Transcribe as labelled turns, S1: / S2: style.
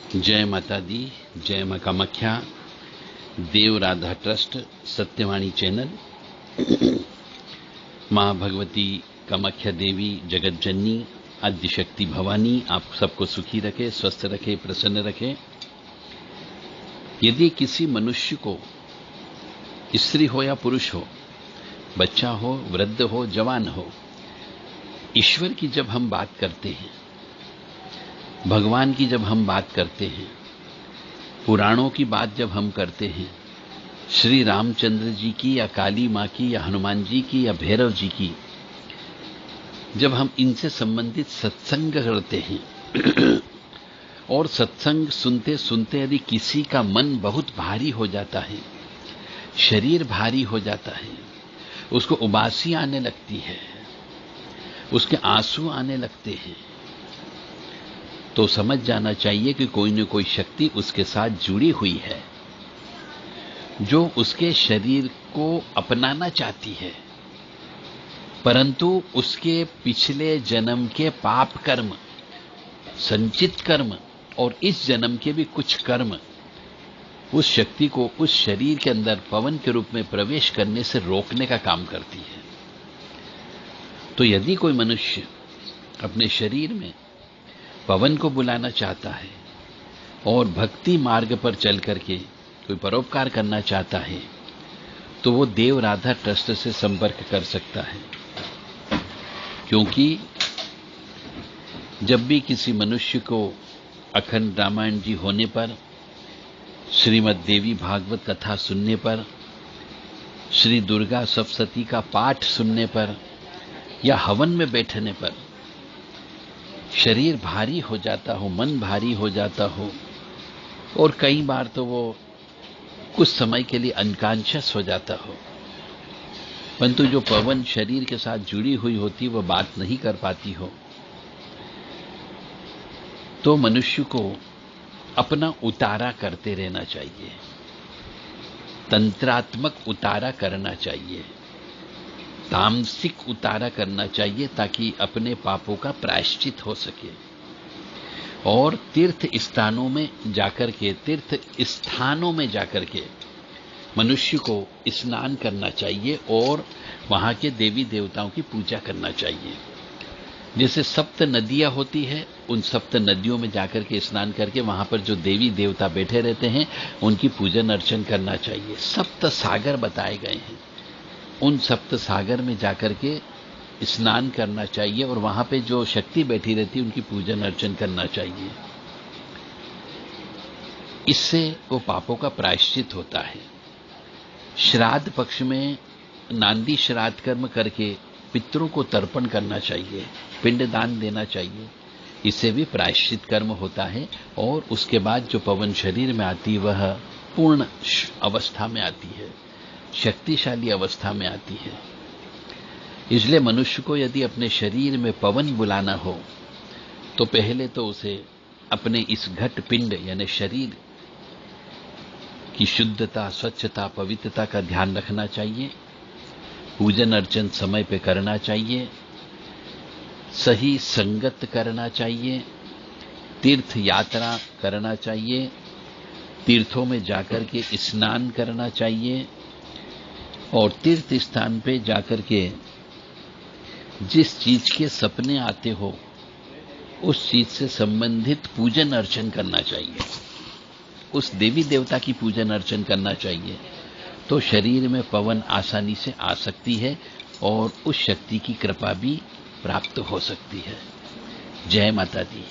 S1: जय माता दी, जय मां कामाख्या, देव राधा ट्रस्ट, सत्यवाणी चैनल। मां भगवती कामाख्या देवी जगत जननी आद्य शक्ति भवानी आप सबको सुखी रखे, स्वस्थ रखे, प्रसन्न रखे। यदि किसी मनुष्य को, स्त्री हो या पुरुष हो, बच्चा हो, वृद्ध हो, जवान हो, ईश्वर की जब हम बात करते हैं, भगवान की जब हम बात करते हैं, पुराणों की बात जब हम करते हैं, श्री रामचंद्र जी की या काली मां की या हनुमान जी की या भैरव जी की, जब हम इनसे संबंधित सत्संग करते हैं और सत्संग सुनते सुनते यदि किसी का मन बहुत भारी हो जाता है, शरीर भारी हो जाता है, उसको उबासी आने लगती है, उसके आंसू आने लगते हैं, तो समझ जाना चाहिए कि कोई न कोई शक्ति उसके साथ जुड़ी हुई है जो उसके शरीर को अपनाना चाहती है, परंतु उसके पिछले जन्म के पाप कर्म, संचित कर्म और इस जन्म के भी कुछ कर्म उस शक्ति को उस शरीर के अंदर पवन के रूप में प्रवेश करने से रोकने का काम करती है। तो यदि कोई मनुष्य अपने शरीर में पवन को बुलाना चाहता है और भक्ति मार्ग पर चल करके कोई परोपकार करना चाहता है, तो वो देव राधा ट्रस्ट से संपर्क कर सकता है। क्योंकि जब भी किसी मनुष्य को अखंड रामायण जी होने पर, श्रीमद् देवी भागवत कथा सुनने पर, श्री दुर्गा सप्तशती का पाठ सुनने पर या हवन में बैठने पर शरीर भारी हो जाता हो, मन भारी हो जाता हो और कई बार तो वो कुछ समय के लिए अनकॉन्शियस हो जाता हो, परंतु जो पवन शरीर के साथ जुड़ी हुई होती वह बात नहीं कर पाती हो, तो मनुष्य को अपना उतारा करते रहना चाहिए, तंत्रात्मक उतारा करना चाहिए, तामसिक उतारा करना चाहिए, ताकि अपने पापों का प्रायश्चित हो सके। और तीर्थ स्थानों में जाकर के, तीर्थ स्थानों में जाकर के मनुष्य को स्नान करना चाहिए और वहां के देवी देवताओं की पूजा करना चाहिए। जैसे सप्त नदियां होती है, उन सप्त नदियों में जाकर के स्नान करके वहां पर जो देवी देवता बैठे रहते हैं उनकी पूजन अर्चन करना चाहिए। सप्त सागर बताए गए हैं, उन सप्त सागर में जाकर के स्नान करना चाहिए और वहां पे जो शक्ति बैठी रहती है उनकी पूजन अर्चन करना चाहिए। इससे वो पापों का प्रायश्चित होता है। श्राद्ध पक्ष में नांदी श्राद्ध कर्म करके पितरों को तर्पण करना चाहिए, पिंडदान देना चाहिए, इससे भी प्रायश्चित कर्म होता है। और उसके बाद जो पवन शरीर में आती वह पूर्ण अवस्था में आती है, शक्तिशाली अवस्था में आती है। इसलिए मनुष्य को यदि अपने शरीर में पवन बुलाना हो तो पहले तो उसे अपने इस घट पिंड यानी शरीर की शुद्धता, स्वच्छता, पवित्रता का ध्यान रखना चाहिए, पूजन अर्चन समय पे करना चाहिए, सही संगत करना चाहिए, तीर्थ यात्रा करना चाहिए, तीर्थों में जाकर के स्नान करना चाहिए और तीर्थ स्थान पे जाकर के जिस चीज के सपने आते हो उस चीज से संबंधित पूजन अर्चन करना चाहिए, उस देवी देवता की पूजन अर्चन करना चाहिए। तो शरीर में पवन आसानी से आ सकती है और उस शक्ति की कृपा भी प्राप्त हो सकती है। जय माता दी।